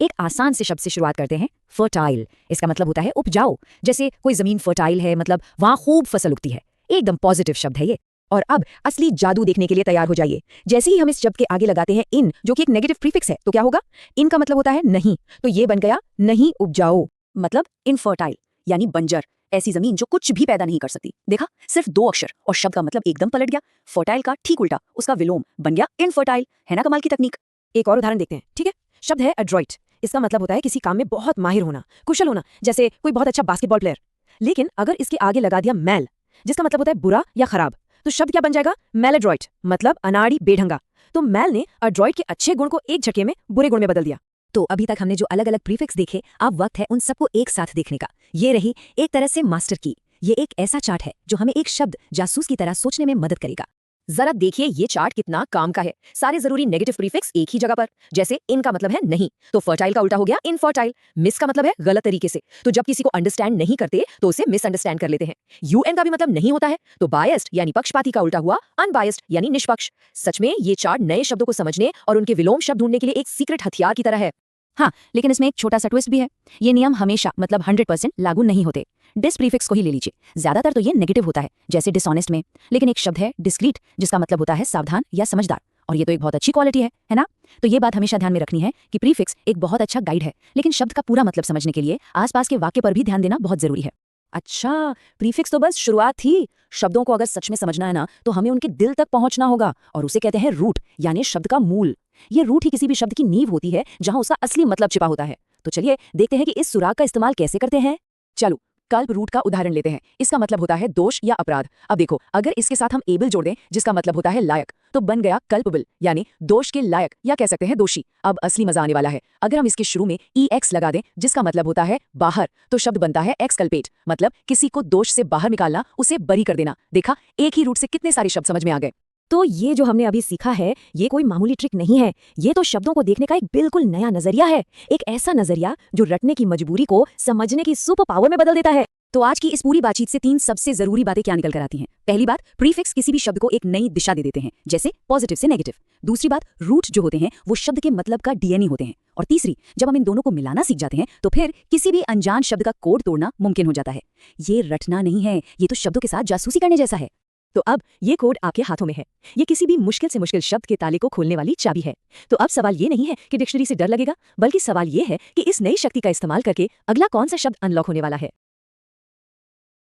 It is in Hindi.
एक आसान से शब्द से शुरुआत करते हैं, फर्टाइल। इसका मतलब होता है उपजाऊ। जैसे कोई जमीन फर्टाइल है, मतलब वहां खूब फसल उगती है। एकदम पॉजिटिव शब्द है ये। और अब असली जादू देखने के लिए तैयार हो जाइए। जैसे ही हम इस शब्द के आगे लगाते हैं इन, जो कि एक नेगेटिव प्रीफिक्स है, तो क्या होगा? इन का मतलब होता है नहीं, तो ये बन गया नहीं उपजाऊ, मतलब इनफर्टाइल, यानी बंजर, ऐसी जमीन जो कुछ भी पैदा नहीं कर सकती। देखा, सिर्फ 2 अक्षर और शब्द का मतलब एकदम पलट गया। फर्टाइल का ठीक उल्टा, उसका विलोम बन गया इनफर्टाइल। है ना कमाल की तकनीक? एक और उदाहरण देखते हैं, ठीक है? शब्द है एड्रॉइट। इसका मतलब होता है किसी काम में बहुत माहिर होना, कुशल होना, जैसे कोई बहुत अच्छा बास्केटबॉल प्लेयर। लेकिन अगर इसके आगे लगा दिया मैल, जिसका मतलब होता है बुरा या खराब, तो शब्द क्या बन जाएगा? मैलेड्रॉइट, मतलब अनाड़ी, बेढंगा। तो मैल ने एड्रॉइट के अच्छे गुण को एक झटके में बुरे गुण में बदल दिया। तो अभी तक हमने जो अलग अलग प्रीफिक्स देखे, अब वक्त है उन सबको एक साथ देखने का। ये रही एक तरह से मास्टर की। ये एक ऐसा चार्ट है जो हमें एक शब्द जासूस की तरह सोचने में मदद करेगा। जरा देखिए ये चार्ट कितना काम का है। सारे जरूरी नेगेटिव प्रीफिक्स एक ही जगह पर। जैसे इन का मतलब है नहीं, तो फर्टाइल का उल्टा हो गया इनफर्टाइल। मिस का मतलब है गलत तरीके से, तो जब किसी को अंडरस्टैंड नहीं करते तो उसे मिसअंडरस्टैंड कर लेते हैं। यूएन का भी मतलब नहीं होता है, तो बायस्ड यानी पक्षपाती का उल्टा हुआ अनबायस्ड यानी निष्पक्ष। सच में ये चार्ट नए शब्दों को समझने और उनके विलोम शब्द ढूंढने के लिए एक सीक्रेट हथियार की तरह है। हाँ, लेकिन इसमें एक छोटा सा ट्विस्ट भी है। ये नियम हमेशा, मतलब 100% लागू नहीं होते। डिस प्रीफिक्स को ही ले लीजिए। ज्यादातर तो ये नेगेटिव होता है, जैसे डिसऑनेस्ट में। लेकिन एक शब्द है डिस्क्रीट, जिसका मतलब होता है सावधान या समझदार, और ये तो एक बहुत अच्छी क्वालिटी है ना? तो ये बात हमेशा ध्यान में रखनी है कि प्रीफिक्स एक बहुत अच्छा गाइड है, लेकिन शब्द का पूरा मतलब समझने के लिए आसपास के वाक्य पर भी ध्यान देना बहुत जरूरी है। अच्छा, प्रीफिक्स तो बस शुरुआत थी। शब्दों को अगर सच में समझना है ना, तो हमें उनके दिल तक पहुंचना होगा, और उसे कहते हैं रूट, यानी शब्द का मूल। ये रूट ही किसी भी शब्द की नींव होती है, जहां उसका असली मतलब छिपा होता है। तो चलिए देखते हैं कि इस सुराग का इस्तेमाल कैसे करते हैं। चलो, कल्प रूट का उदाहरण लेते हैं। इसका मतलब होता है दोष या अपराध। अब देखो, अगर इसके साथ हम एबल जोड़ दें, जिसका मतलब होता है लायक, तो बन गया कल्पबल, यानी दोष के लायक, या कह सकते हैं दोषी। अब असली मजा आने वाला है। अगर हम इसके शुरू में EX लगा दें, जिसका मतलब होता है बाहर, तो शब्द बनता है एक्सकल्पेट, मतलब किसी को दोष से बाहर निकालना, उसे बरी कर देना। देखा, एक ही रूट से कितने सारे शब्द समझ में आ गए। तो ये जो हमने अभी सीखा है, ये कोई मामूली ट्रिक नहीं है। ये तो शब्दों को देखने का एक बिल्कुल नया नजरिया है। एक ऐसा नजरिया जो रटने की मजबूरी को समझने की सुपर पावर में बदल देता है। तो आज की इस पूरी बातचीत से 3 सबसे जरूरी बातें क्या निकल कर आती हैं। पहली बात, प्रीफिक्स किसी भी शब्द को एक नई दिशा दे देते हैं, जैसे पॉजिटिव से नेगेटिव। दूसरी बात, रूट जो होते हैं वो शब्द के मतलब का DNA होते हैं। और तीसरी, जब हम इन दोनों को मिलाना सीख जाते हैं, तो फिर किसी भी अनजान शब्द का कोड तोड़ना मुमकिन हो जाता है। ये रटना नहीं है, ये तो शब्दों के साथ जासूसी करने जैसा है। तो अब ये कोड आपके हाथों में है। ये किसी भी मुश्किल से मुश्किल शब्द के ताले को खोलने वाली चाबी है। तो अब सवाल ये नहीं है कि डिक्शनरी से डर लगेगा, बल्कि सवाल ये है कि इस नई शक्ति का इस्तेमाल करके अगला कौन सा शब्द अनलॉक होने वाला है।